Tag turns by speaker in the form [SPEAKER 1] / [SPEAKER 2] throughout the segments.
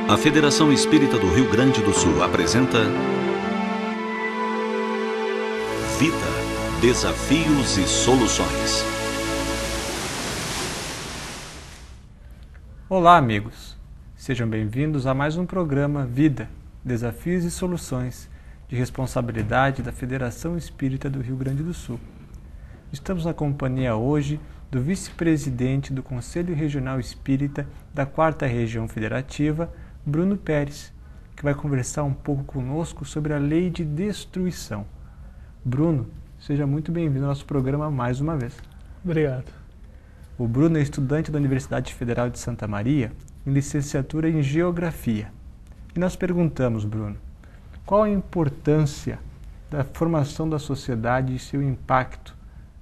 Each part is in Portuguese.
[SPEAKER 1] A Federação Espírita do Rio Grande do Sul apresenta Vida, Desafios e Soluções.
[SPEAKER 2] Olá, amigos. Sejam bem-vindos a mais um programa Vida, Desafios e Soluções, de responsabilidade da Federação Espírita do Rio Grande do Sul. Estamos na companhia hoje do vice-presidente do Conselho Regional Espírita da 4ª Região Federativa, Bruno Pérez, que vai conversar um pouco conosco sobre a Lei de Destruição. Bruno, seja muito bem-vindo ao nosso programa mais uma vez.
[SPEAKER 3] Obrigado.
[SPEAKER 2] O Bruno é estudante da Universidade Federal de Santa Maria, em licenciatura em Geografia. E nós perguntamos, Bruno, qual a importância da formação da sociedade e seu impacto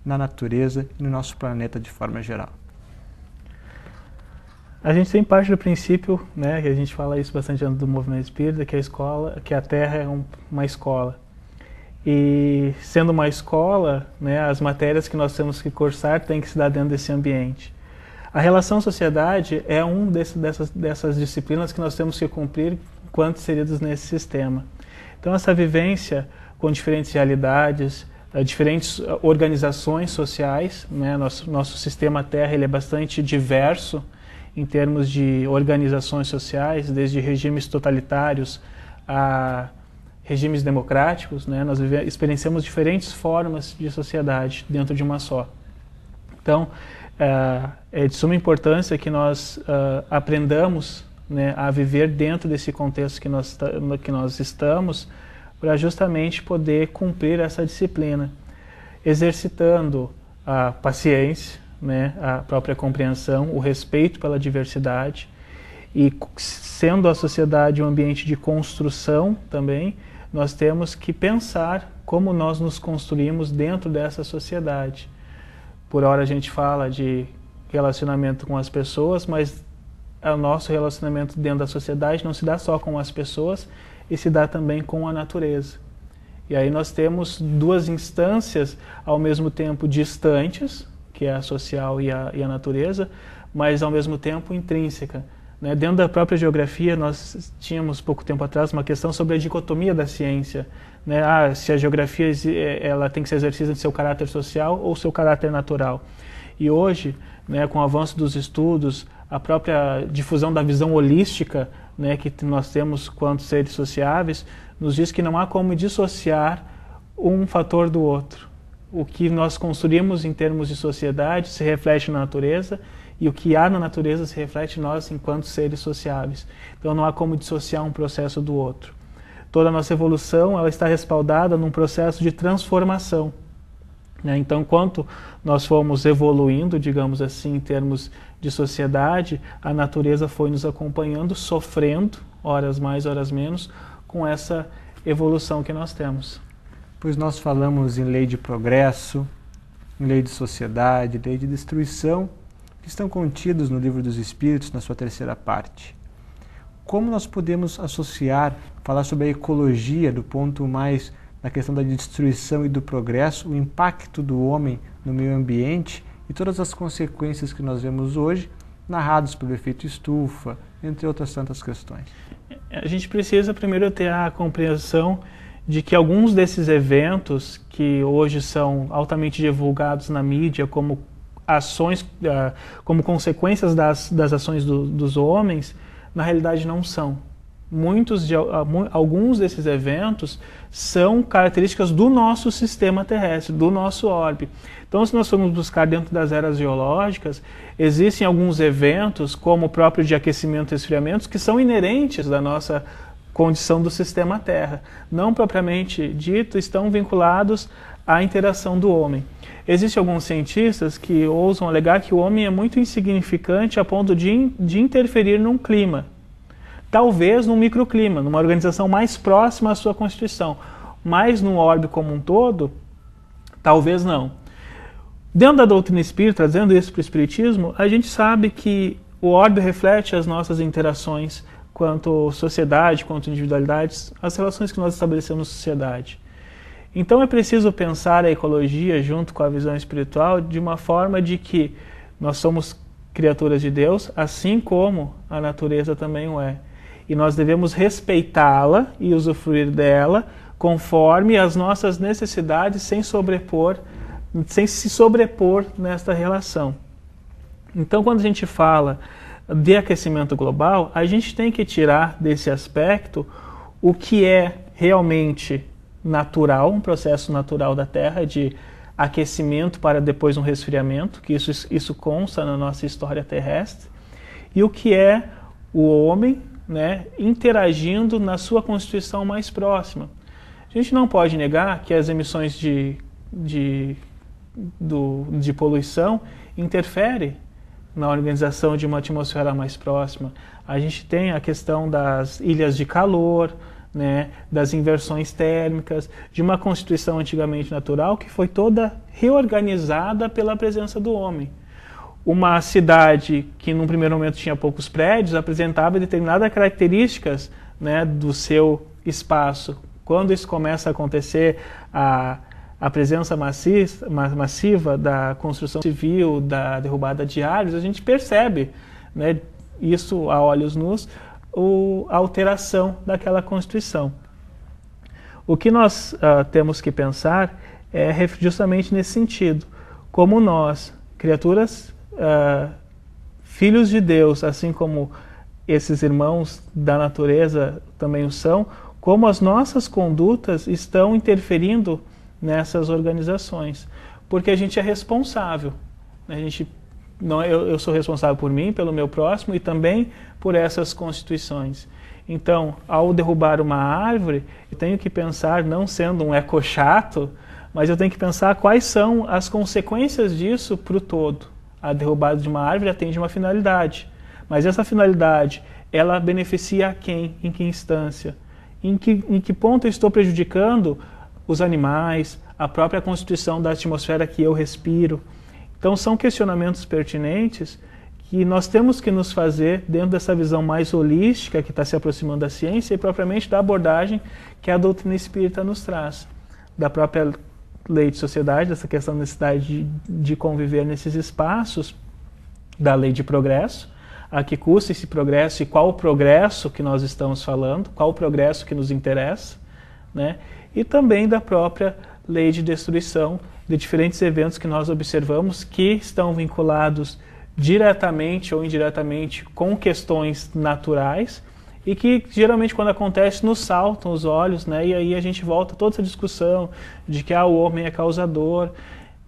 [SPEAKER 2] na natureza e no nosso planeta de forma geral?
[SPEAKER 3] A gente tem parte do princípio, né, que a gente fala isso bastante antes do movimento espírita, que a Terra é uma escola. E sendo uma escola, né, as matérias que nós temos que cursar têm que se dar dentro desse ambiente. A relação sociedade é dessas disciplinas que nós temos que cumprir enquanto inseridos nesse sistema. Então essa vivência com diferentes realidades, diferentes organizações sociais, né, nosso sistema Terra ele é bastante diverso em termos de organizações sociais, desde regimes totalitários a regimes democráticos, né? Nós experienciamos diferentes formas de sociedade dentro de uma só. Então, é de suma importância que nós aprendamos, né, a viver dentro desse contexto que nós estamos, para justamente poder cumprir essa disciplina, exercitando a paciência, né, a própria compreensão, o respeito pela diversidade, e sendo a sociedade um ambiente de construção também, nós temos que pensar como nós nos construímos dentro dessa sociedade. Por hora a gente fala de relacionamento com as pessoas, mas o nosso relacionamento dentro da sociedade não se dá só com as pessoas, e se dá também com a natureza. E aí nós temos duas instâncias ao mesmo tempo distantes, que é a social e a natureza, mas ao mesmo tempo intrínseca. Né? Dentro da própria geografia, nós tínhamos pouco tempo atrás uma questão sobre a dicotomia da ciência. Né? Se a geografia ela tem que ser exercida em seu caráter social ou seu caráter natural. E hoje, né, com o avanço dos estudos, a própria difusão da visão holística, né, que nós temos quanto seres sociáveis, nos diz que não há como dissociar um fator do outro. O que nós construímos em termos de sociedade se reflete na natureza, e o que há na natureza se reflete em nós enquanto seres sociáveis. Então não há como dissociar um processo do outro. Toda a nossa evolução ela está respaldada num processo de transformação. Né? Então, enquanto nós fomos evoluindo, digamos assim, em termos de sociedade, a natureza foi nos acompanhando, sofrendo, horas mais, horas menos, com essa evolução que nós temos.
[SPEAKER 2] Pois nós falamos em lei de progresso, em lei de sociedade, lei de destruição, que estão contidos no Livro dos Espíritos, na sua 3ª parte. Como nós podemos associar, falar sobre a ecologia do ponto mais na questão da destruição e do progresso, o impacto do homem no meio ambiente e todas as consequências que nós vemos hoje, narrados pelo efeito estufa, entre outras tantas questões?
[SPEAKER 3] A gente precisa primeiro ter a compreensão de que alguns desses eventos que hoje são altamente divulgados na mídia como ações, como consequências das ações dos homens, na realidade não são. Alguns desses eventos são características do nosso sistema terrestre, do nosso orbe. Então, se nós formos buscar dentro das eras geológicas, existem alguns eventos, como o próprio de aquecimento e esfriamento, que são inerentes da nossa condição do sistema Terra. Não propriamente dito, estão vinculados à interação do homem. Existem alguns cientistas que ousam alegar que o homem é muito insignificante a ponto de interferir num clima. Talvez num microclima, numa organização mais próxima à sua constituição. Mas no orbe como um todo, talvez não. Dentro da doutrina espírita, trazendo isso para o espiritismo, a gente sabe que o orbe reflete as nossas interações quanto sociedade, quanto individualidades, as relações que nós estabelecemos na sociedade. Então é preciso pensar a ecologia junto com a visão espiritual de uma forma de que nós somos criaturas de Deus, assim como a natureza também o é. e nós devemos respeitá-la e usufruir dela conforme as nossas necessidades sem se sobrepor nesta relação. Então, quando a gente fala de aquecimento global, a gente tem que tirar desse aspecto o que é realmente natural, um processo natural da Terra de aquecimento para depois um resfriamento, que isso consta na nossa história terrestre, e o que é o homem, né, interagindo na sua constituição mais próxima. A gente não pode negar que as emissões de poluição interferem na organização de uma atmosfera mais próxima. A gente tem a questão das ilhas de calor, né, das inversões térmicas, de uma constituição antigamente natural que foi toda reorganizada pela presença do homem. Uma cidade que num primeiro momento tinha poucos prédios apresentava determinadas características, né, do seu espaço. Quando isso começa a acontecer, a presença massiva da construção civil, da derrubada de árvores, a gente percebe, né, isso a olhos nus, a alteração daquela constituição. O que nós temos que pensar é justamente nesse sentido, como nós, criaturas, filhos de Deus, assim como esses irmãos da natureza também o são, como as nossas condutas estão interferindo nessas organizações, porque a gente é responsável, né? Eu sou responsável por mim, pelo meu próximo e também por essas constituições. Então, ao derrubar uma árvore, eu tenho que pensar, não sendo um ecochato, mas eu tenho que pensar quais são as consequências disso para o todo. A derrubada de uma árvore atende uma finalidade, mas essa finalidade, ela beneficia a quem, em que instância? Em que ponto eu estou prejudicando os animais, a própria constituição da atmosfera que eu respiro? Então são questionamentos pertinentes que nós temos que nos fazer dentro dessa visão mais holística que está se aproximando da ciência e propriamente da abordagem que a doutrina espírita nos traz, da própria lei de sociedade, dessa questão da necessidade de conviver nesses espaços, da lei de progresso, a que custa esse progresso e qual o progresso que nós estamos falando, qual o progresso que nos interessa, né? E também da própria lei de destruição de diferentes eventos que nós observamos que estão vinculados diretamente ou indiretamente com questões naturais e que geralmente quando acontece nos saltam os olhos, né? E aí a gente volta a toda essa discussão de que o homem é causador,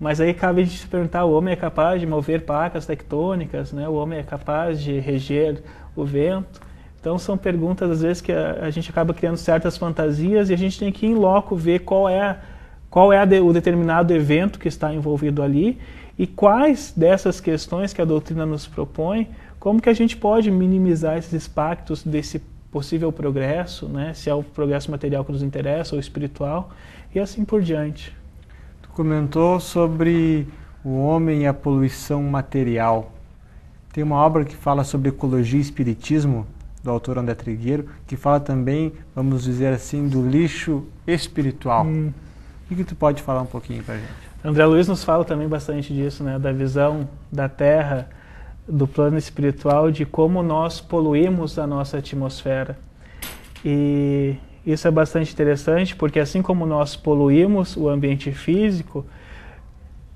[SPEAKER 3] mas aí cabe a gente se perguntar, o homem é capaz de mover placas tectônicas, né? O homem é capaz de reger o vento? Então são perguntas às vezes que a gente acaba criando certas fantasias e a gente tem que ir em loco ver qual é o determinado evento que está envolvido ali e quais dessas questões que a doutrina nos propõe, como que a gente pode minimizar esses impactos desse possível progresso, né? Se é o progresso material que nos interessa ou espiritual e assim por diante.
[SPEAKER 2] Tu comentou sobre o homem e a poluição material. Tem uma obra que fala sobre ecologia e espiritismo, do autor André Trigueiro, que fala também, vamos dizer assim, do lixo espiritual. O que tu pode falar um pouquinho para a gente?
[SPEAKER 3] André Luiz nos fala também bastante disso, né? Da visão da Terra, do plano espiritual, de como nós poluímos a nossa atmosfera. E isso é bastante interessante, porque assim como nós poluímos o ambiente físico,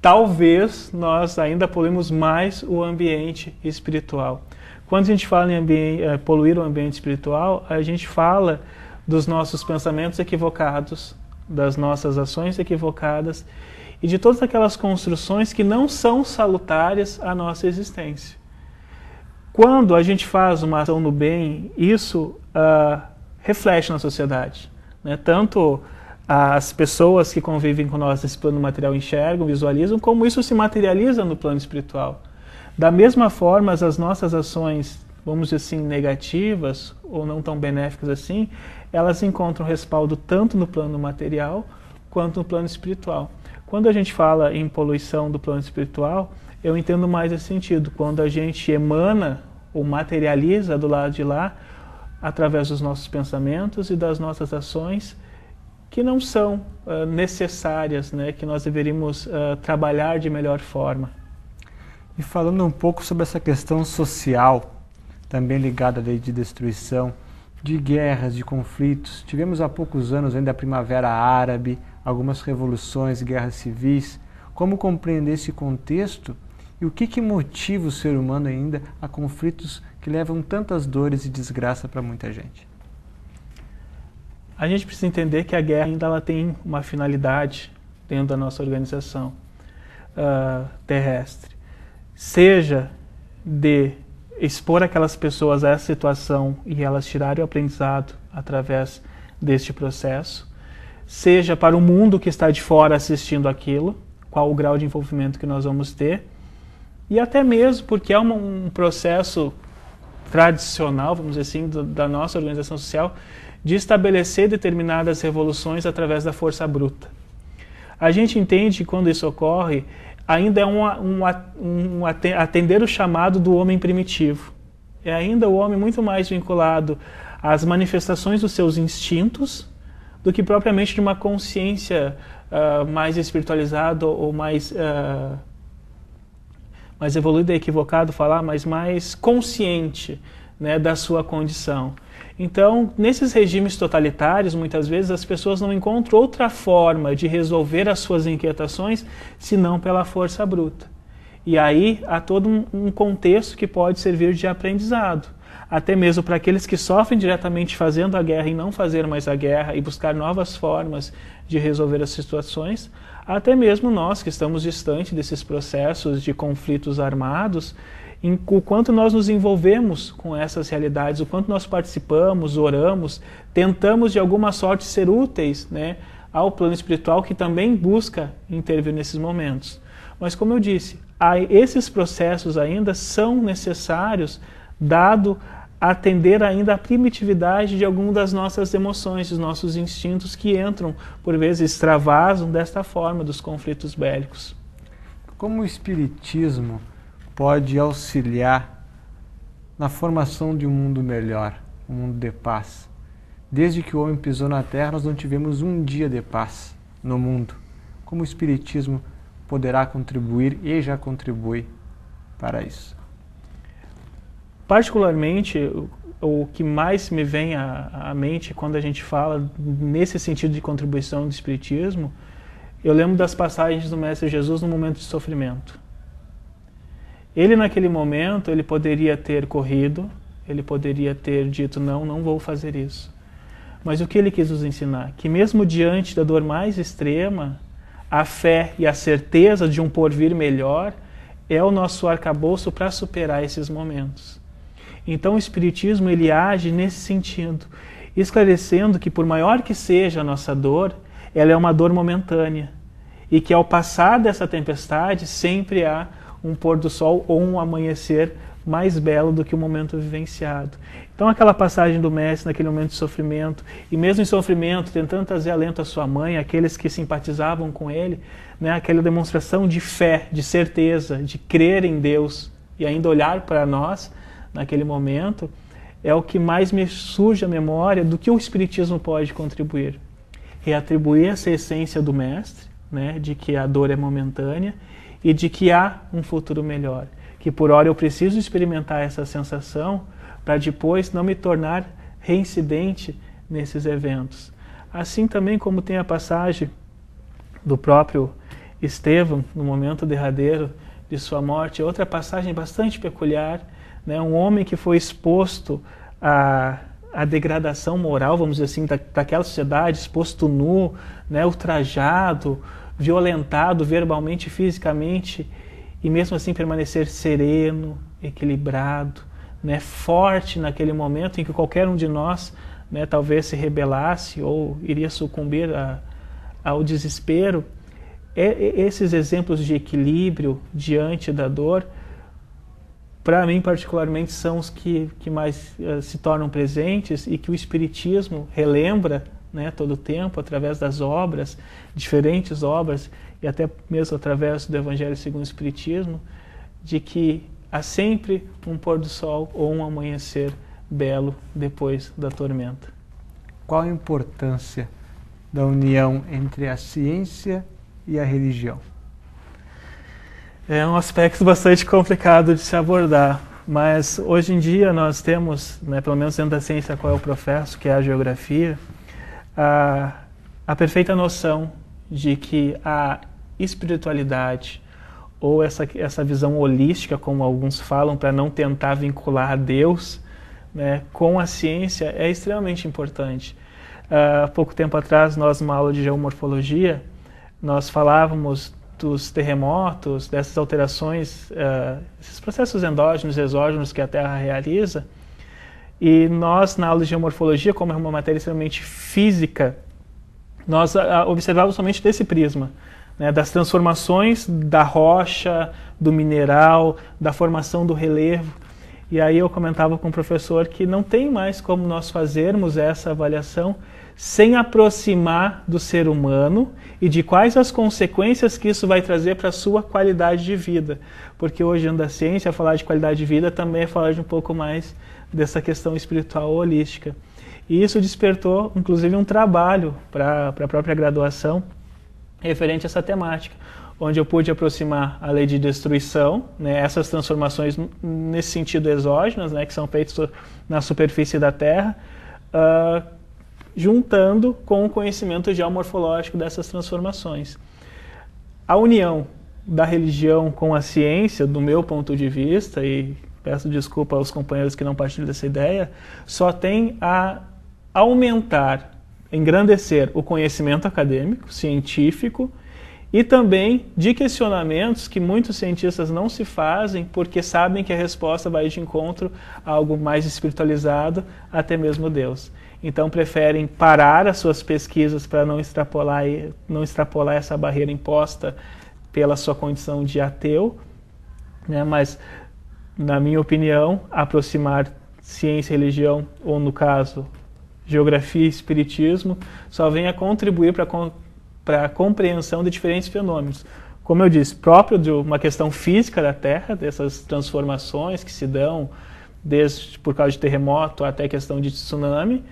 [SPEAKER 3] talvez nós ainda poluímos mais o ambiente espiritual. Quando a gente fala em poluir o ambiente espiritual, a gente fala dos nossos pensamentos equivocados, das nossas ações equivocadas e de todas aquelas construções que não são salutares à nossa existência. Quando a gente faz uma ação no bem, isso reflete na sociedade, né? Tanto as pessoas que convivem com nós nesse plano material enxergam, visualizam, como isso se materializa no plano espiritual. Da mesma forma, as nossas ações, vamos dizer assim, negativas ou não tão benéficas assim, elas encontram respaldo tanto no plano material quanto no plano espiritual. Quando a gente fala em poluição do plano espiritual, eu entendo mais esse sentido, quando a gente emana ou materializa do lado de lá, através dos nossos pensamentos e das nossas ações, que não são necessárias, né, que nós deveríamos trabalhar de melhor forma.
[SPEAKER 2] E falando um pouco sobre essa questão social, também ligada à lei de destruição, de guerras, de conflitos. Tivemos há poucos anos ainda a Primavera Árabe, algumas revoluções, guerras civis. Como compreender esse contexto e o que motiva o ser humano ainda a conflitos que levam tantas dores e desgraça para muita gente?
[SPEAKER 3] A gente precisa entender que a guerra ainda ela tem uma finalidade dentro da nossa organização terrestre. Seja de expor aquelas pessoas a essa situação e elas tirarem o aprendizado através deste processo, seja para o mundo que está de fora assistindo aquilo, qual o grau de envolvimento que nós vamos ter, e até mesmo porque é um processo tradicional, vamos dizer assim, da nossa organização social, de estabelecer determinadas revoluções através da força bruta. A gente entende que quando isso ocorre, ainda é atender o chamado do homem primitivo. É ainda o homem muito mais vinculado às manifestações dos seus instintos do que propriamente de uma consciência mais espiritualizada ou mais evoluída, é equivocado falar, mas mais consciente, né, da sua condição. Então, nesses regimes totalitários, muitas vezes as pessoas não encontram outra forma de resolver as suas inquietações senão pela força bruta. E aí há todo um contexto que pode servir de aprendizado, até mesmo para aqueles que sofrem diretamente fazendo a guerra e não fazer mais a guerra e buscar novas formas de resolver as situações, até mesmo nós que estamos distantes desses processos de conflitos armados, o quanto nós nos envolvemos com essas realidades, o quanto nós participamos, oramos, tentamos de alguma sorte ser úteis, né, ao plano espiritual que também busca intervir nesses momentos. Mas como eu disse, esses processos ainda são necessários, dado atender ainda à primitividade de algumas das nossas emoções, dos nossos instintos que entram, por vezes extravasam desta forma dos conflitos bélicos.
[SPEAKER 2] Como o Espiritismo pode auxiliar na formação de um mundo melhor, um mundo de paz? Desde que o homem pisou na Terra, nós não tivemos um dia de paz no mundo. Como o Espiritismo poderá contribuir e já contribui para isso?
[SPEAKER 3] Particularmente, o que mais me vem à mente quando a gente fala nesse sentido de contribuição do Espiritismo, eu lembro das passagens do Mestre Jesus no momento de sofrimento. Ele, naquele momento, ele poderia ter corrido, ele poderia ter dito, não vou fazer isso. Mas o que ele quis nos ensinar? Que mesmo diante da dor mais extrema, a fé e a certeza de um porvir melhor é o nosso arcabouço para superar esses momentos. Então o Espiritismo ele age nesse sentido, esclarecendo que por maior que seja a nossa dor, ela é uma dor momentânea e que ao passar dessa tempestade sempre há um pôr do sol ou um amanhecer mais belo do que o momento vivenciado. Então aquela passagem do Mestre naquele momento de sofrimento, e mesmo em sofrimento, tentando trazer alento à sua mãe, aqueles que simpatizavam com ele, né, aquela demonstração de fé, de certeza, de crer em Deus e ainda olhar para nós naquele momento, é o que mais me surge à memória do que o Espiritismo pode contribuir. Reatribuir essa essência do Mestre, né, de que a dor é momentânea e de que há um futuro melhor. Que por hora eu preciso experimentar essa sensação para depois não me tornar reincidente nesses eventos. Assim também como tem a passagem do próprio Estevão, no momento derradeiro de sua morte, outra passagem bastante peculiar, né? Um homem que foi exposto à degradação moral, vamos dizer assim, daquela sociedade, exposto nu, né? Ultrajado, violentado verbalmente e fisicamente, e mesmo assim permanecer sereno, equilibrado, né, forte naquele momento em que qualquer um de nós, né, talvez se rebelasse ou iria sucumbir ao desespero. Esses exemplos de equilíbrio diante da dor, para mim particularmente, são os que mais se tornam presentes e que o Espiritismo relembra, né, todo o tempo, através das obras, diferentes obras, e até mesmo através do Evangelho segundo o Espiritismo, de que há sempre um pôr do sol ou um amanhecer belo depois da tormenta.
[SPEAKER 2] Qual a importância da união entre a ciência e a religião?
[SPEAKER 3] É um aspecto bastante complicado de se abordar, Mas hoje em dia nós temos, né, pelo menos dentro da ciência a qual eu professo, que é a geografia, a perfeita noção de que a espiritualidade, ou essa visão holística, como alguns falam, para não tentar vincular a Deus, né, com a ciência, é extremamente importante. Há pouco tempo atrás, nós, numa aula de geomorfologia, nós falávamos dos terremotos, dessas alterações, esses processos endógenos e exógenos que a Terra realiza, e nós, na aula de geomorfologia, como é uma matéria extremamente física, nós observávamos somente desse prisma, né, das transformações da rocha, do mineral, da formação do relevo. E aí eu comentava com o professor que não tem mais como nós fazermos essa avaliação sem aproximar do ser humano e de quais as consequências que isso vai trazer para a sua qualidade de vida. Porque hoje, dentro da ciência, falar de qualidade de vida também é falar de um pouco mais dessa questão espiritual holística. E isso despertou, inclusive, um trabalho para a própria graduação referente a essa temática, onde eu pude aproximar a lei de destruição, né, essas transformações nesse sentido exógenas, né, que são feitas na superfície da Terra, juntando com o conhecimento geomorfológico dessas transformações. A união da religião com a ciência, do meu ponto de vista, e peço desculpa aos companheiros que não partilham dessa ideia, só tem a aumentar, engrandecer o conhecimento acadêmico, científico, e também de questionamentos que muitos cientistas não se fazem porque sabem que a resposta vai de encontro a algo mais espiritualizado, até mesmo Deus. Então preferem parar as suas pesquisas para não extrapolar essa barreira imposta pela sua condição de ateu, né? Mas, na minha opinião, aproximar ciência e religião, ou no caso, geografia e espiritismo, só vem a contribuir para a compreensão de diferentes fenômenos. Como eu disse, próprio de uma questão física da Terra, dessas transformações que se dão, desde por causa de terremoto até questão de tsunami,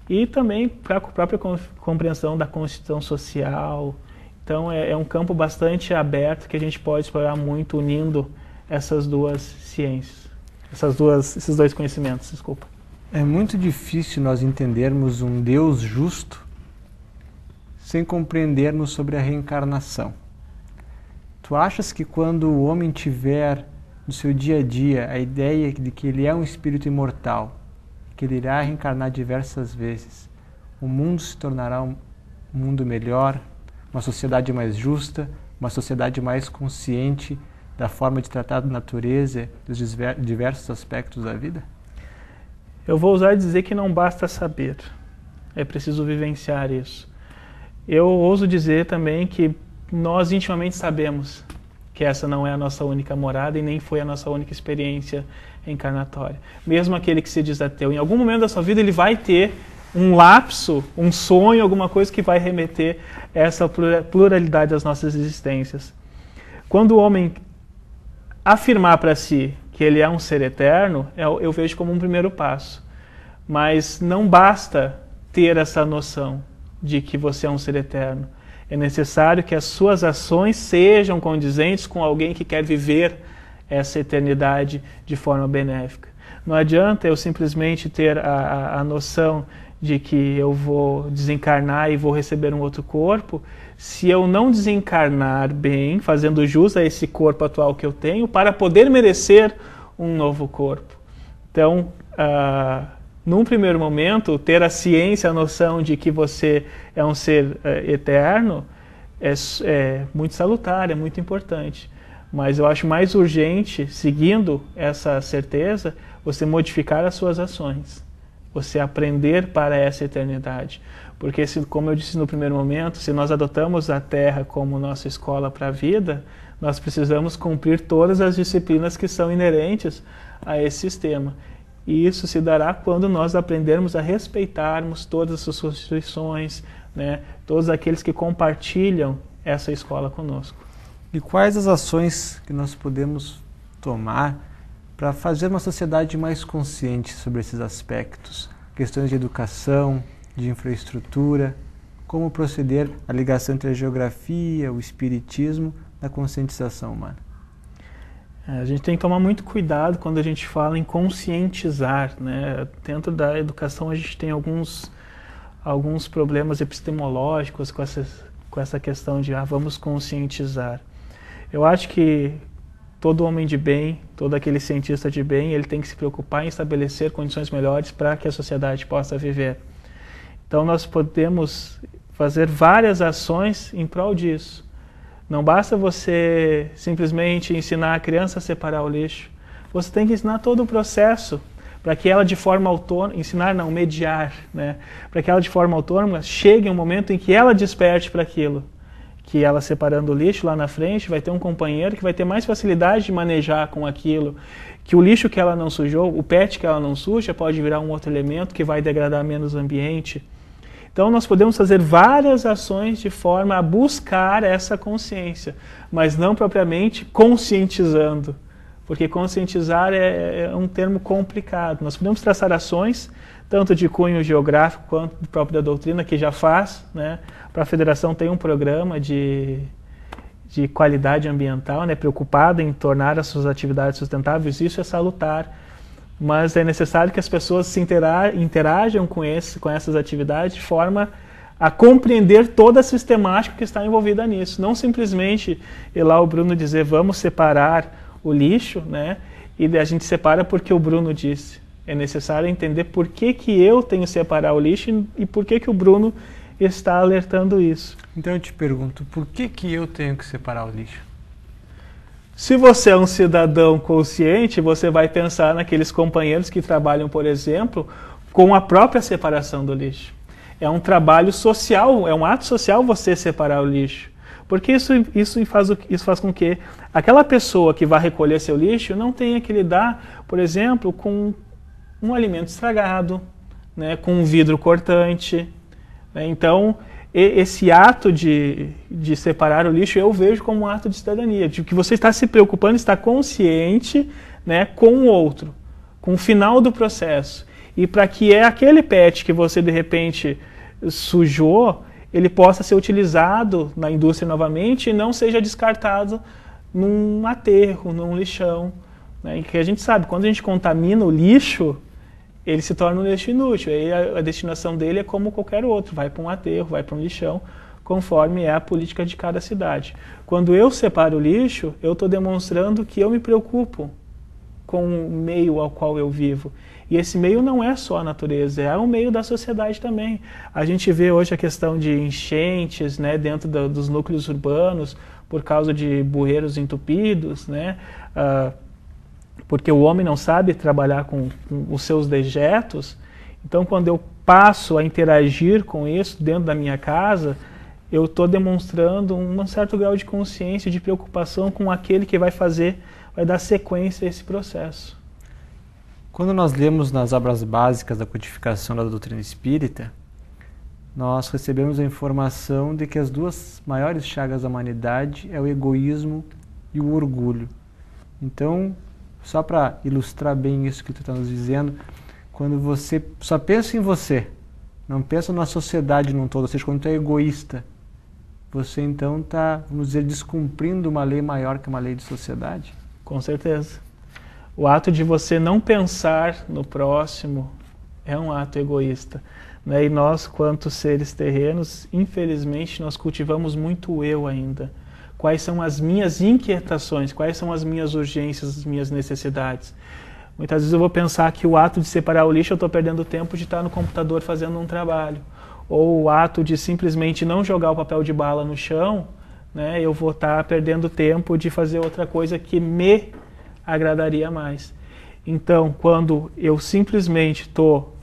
[SPEAKER 3] e também para a própria compreensão da constituição social. Então é um campo bastante aberto que a gente pode explorar muito unindo essas duas ciências, esses dois conhecimentos, desculpa.
[SPEAKER 2] É muito difícil nós entendermos um Deus justo sem compreendermos sobre a reencarnação. Tu achas que quando o homem tiver no seu dia a dia a ideia de que ele é um espírito imortal, que ele irá reencarnar diversas vezes, o mundo se tornará um mundo melhor, uma sociedade mais justa, uma sociedade mais consciente da forma de tratar a natureza e dos diversos aspectos da vida?
[SPEAKER 3] Eu vou ousar dizer que não basta saber, é preciso vivenciar isso. Eu ouso dizer também que nós intimamente sabemos que essa não é a nossa única morada e nem foi a nossa única experiência reencarnatória. Mesmo aquele que se diz ateu, em algum momento da sua vida ele vai ter um lapso, um sonho, alguma coisa que vai remeter a essa pluralidade das nossas existências. Quando o homem afirmar para si que ele é um ser eterno, eu vejo como um primeiro passo. Mas não basta ter essa noção de que você é um ser eterno. É necessário que as suas ações sejam condizentes com alguém que quer viver essa eternidade de forma benéfica. Não adianta eu simplesmente ter a noção de que eu vou desencarnar e vou receber um outro corpo, se eu não desencarnar bem, fazendo jus a esse corpo atual que eu tenho, para poder merecer um novo corpo. Então, num primeiro momento, ter a ciência, a noção de que você é um ser eterno, é muito salutar, é muito importante. Mas eu acho mais urgente, seguindo essa certeza, você modificar as suas ações. Você aprender para essa eternidade. Porque, como eu disse no primeiro momento, se nós adotamos a Terra como nossa escola para a vida, nós precisamos cumprir todas as disciplinas que são inerentes a esse sistema. E isso se dará quando nós aprendermos a respeitarmos todas as suas instituições, né, todos aqueles que compartilham essa escola conosco.
[SPEAKER 2] E quais as ações que nós podemos tomar para fazer uma sociedade mais consciente sobre esses aspectos? Questões de educação, de infraestrutura, como proceder a ligação entre a geografia, o espiritismo, na conscientização humana?
[SPEAKER 3] A gente tem que tomar muito cuidado quando a gente fala em conscientizar, né? Dentro da educação a gente tem alguns problemas epistemológicos com essa questão de vamos conscientizar. Eu acho que todo homem de bem, todo aquele cientista de bem, ele tem que se preocupar em estabelecer condições melhores para que a sociedade possa viver. Então nós podemos fazer várias ações em prol disso. Não basta você simplesmente ensinar a criança a separar o lixo. Você tem que ensinar todo o processo para que ela de forma autônoma, mediar, né? Para que ela de forma autônoma chegue um momento em que ela desperte para aquilo. Que ela separando o lixo lá na frente vai ter um companheiro que vai ter mais facilidade de manejar com aquilo. Que o lixo que ela não sujou, o PET que ela não suja, pode virar um outro elemento que vai degradar menos o ambiente. Então nós podemos fazer várias ações de forma a buscar essa consciência, mas não propriamente conscientizando, porque conscientizar é um termo complicado. Nós podemos traçar ações, tanto de cunho geográfico quanto de própria doutrina, que já faz, né? Para a Federação tem um programa de qualidade ambiental, né? Preocupado em tornar as suas atividades sustentáveis, isso é salutar. Mas é necessário que as pessoas se interajam com essas atividades de forma a compreender toda a sistemática que está envolvida nisso. Não simplesmente ir lá o Bruno dizer vamos separar o lixo, né? E a gente separa porque o Bruno disse. É necessário entender por que eu tenho que separar o lixo e por que o Bruno está alertando isso.
[SPEAKER 2] Então eu te pergunto, por que eu tenho que separar o lixo?
[SPEAKER 3] Se você é um cidadão consciente, você vai pensar naqueles companheiros que trabalham, por exemplo, com a própria separação do lixo. É um trabalho social, é um ato social você separar o lixo. Porque isso faz com que aquela pessoa que vai recolher seu lixo não tenha que lidar, por exemplo, com um alimento estragado, né, com um vidro cortante. Né? Então, esse ato de separar o lixo eu vejo como um ato de cidadania, de que você está se preocupando, está consciente, né, com o outro, com o final do processo. E para que aquele PET que você de repente sujou, ele possa ser utilizado na indústria novamente e não seja descartado num aterro, num lixão. Né? E que a gente sabe, quando a gente contamina o lixo, ele se torna um lixo inútil. Aí a destinação dele é como qualquer outro, vai para um aterro, vai para um lixão, conforme é a política de cada cidade. Quando eu separo o lixo, eu estou demonstrando que eu me preocupo com o meio ao qual eu vivo. E esse meio não é só a natureza, é o meio da sociedade também. A gente vê hoje a questão de enchentes, né, dentro dos núcleos urbanos, por causa de bueiros entupidos, né, porque o homem não sabe trabalhar com os seus dejetos. Então, quando eu passo a interagir com isso dentro da minha casa, eu estou demonstrando um certo grau de consciência, de preocupação com aquele que vai dar sequência a esse processo.
[SPEAKER 2] Quando nós lemos nas obras básicas da codificação da doutrina espírita, nós recebemos a informação de que as duas maiores chagas da humanidade é o egoísmo e o orgulho. Então, só para ilustrar bem isso que tu está nos dizendo, quando você só pensa em você, não pensa na sociedade num todo, ou seja, quando tu é egoísta, você então está, vamos dizer, descumprindo uma lei maior que uma lei de sociedade?
[SPEAKER 3] Com certeza. O ato de você não pensar no próximo é um ato egoísta. Né? E nós, quanto seres terrenos, infelizmente, nós cultivamos muito o eu ainda. Quais são as minhas inquietações, quais são as minhas urgências, as minhas necessidades. Muitas vezes eu vou pensar que o ato de separar o lixo eu estou perdendo tempo de estar no computador fazendo um trabalho. Ou o ato de simplesmente não jogar o papel de bala no chão, né, eu vou estar perdendo tempo de fazer outra coisa que me agradaria mais. Então, quando eu simplesmente estou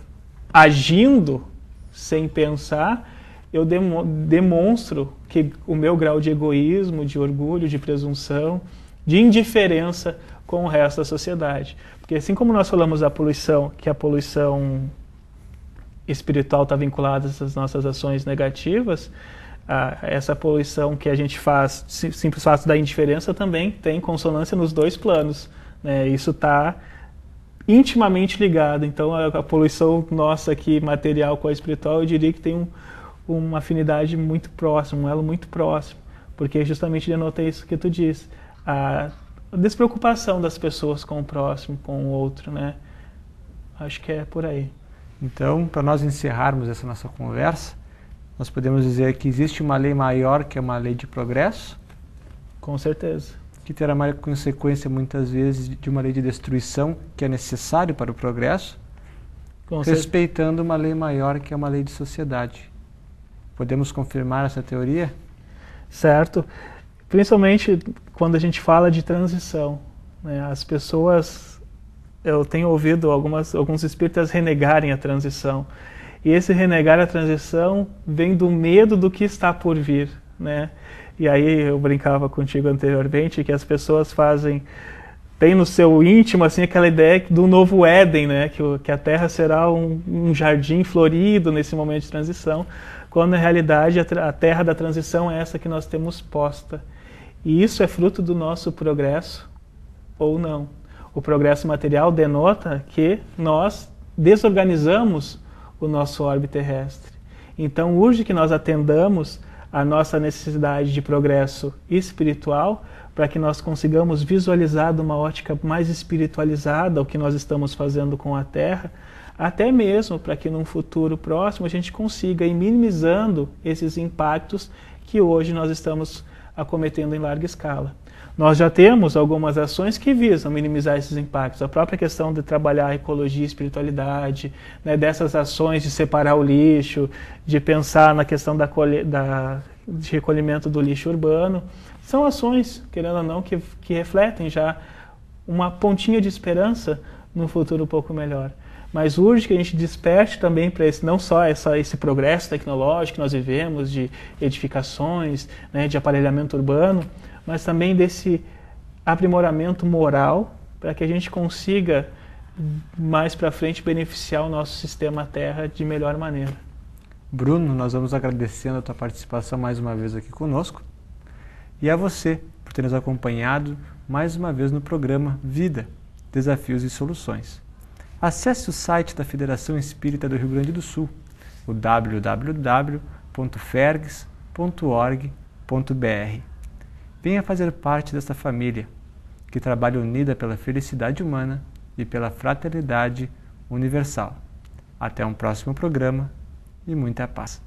[SPEAKER 3] agindo sem pensar, eu demonstro que o meu grau de egoísmo, de orgulho, de presunção, de indiferença com o resto da sociedade. Porque assim como nós falamos da poluição, que a poluição espiritual está vinculada às nossas ações negativas, essa poluição que a gente faz, simples fato da indiferença, também tem consonância nos dois planos. Né? Isso está intimamente ligado. Então a poluição nossa aqui, material com a espiritual, eu diria que tem uma afinidade muito próxima, um elo muito próximo, porque justamente denota isso que tu disse. despreocupação das pessoas com o próximo, com o outro, né? Acho que é por aí.
[SPEAKER 2] Então, para nós encerrarmos essa nossa conversa, nós podemos dizer que existe uma lei maior que é uma lei de progresso?
[SPEAKER 3] Com certeza.
[SPEAKER 2] Que terá uma consequência, muitas vezes, de uma lei de destruição que é necessário para o progresso, respeitando uma lei maior que é uma lei de sociedade. Podemos confirmar essa teoria?
[SPEAKER 3] Certo. Principalmente quando a gente fala de transição, né? As pessoas, eu tenho ouvido alguns espíritas renegarem a transição. E esse renegar a transição vem do medo do que está por vir, né? E aí eu brincava contigo anteriormente que as pessoas tem no seu íntimo assim aquela ideia do novo Éden, né? Que a Terra será um jardim florido nesse momento de transição, quando na realidade a Terra da transição é essa que nós temos posta. E isso é fruto do nosso progresso ou não. O progresso material denota que nós desorganizamos o nosso orbe terrestre. Então urge que nós atendamos a nossa necessidade de progresso espiritual para que nós consigamos visualizar de uma ótica mais espiritualizada o que nós estamos fazendo com a Terra, até mesmo para que num futuro próximo a gente consiga ir minimizando esses impactos que hoje nós estamos acometendo em larga escala. Nós já temos algumas ações que visam minimizar esses impactos. A própria questão de trabalhar a ecologia e espiritualidade, né, dessas ações de separar o lixo, de pensar na questão de recolhimento do lixo urbano, são ações, querendo ou não, que refletem já uma pontinha de esperança num futuro um pouco melhor. Mas urge que a gente desperte também para não só esse progresso tecnológico que nós vivemos, de edificações, né, de aparelhamento urbano, mas também desse aprimoramento moral para que a gente consiga mais para frente beneficiar o nosso sistema Terra de melhor maneira.
[SPEAKER 2] Bruno, nós vamos agradecendo a tua participação mais uma vez aqui conosco e a você por ter nos acompanhado mais uma vez no programa Vida, Desafios e Soluções. Acesse o site da Federação Espírita do Rio Grande do Sul, o www.fergs.org.br. Venha fazer parte desta família que trabalha unida pela felicidade humana e pela fraternidade universal. Até um próximo programa e muita paz.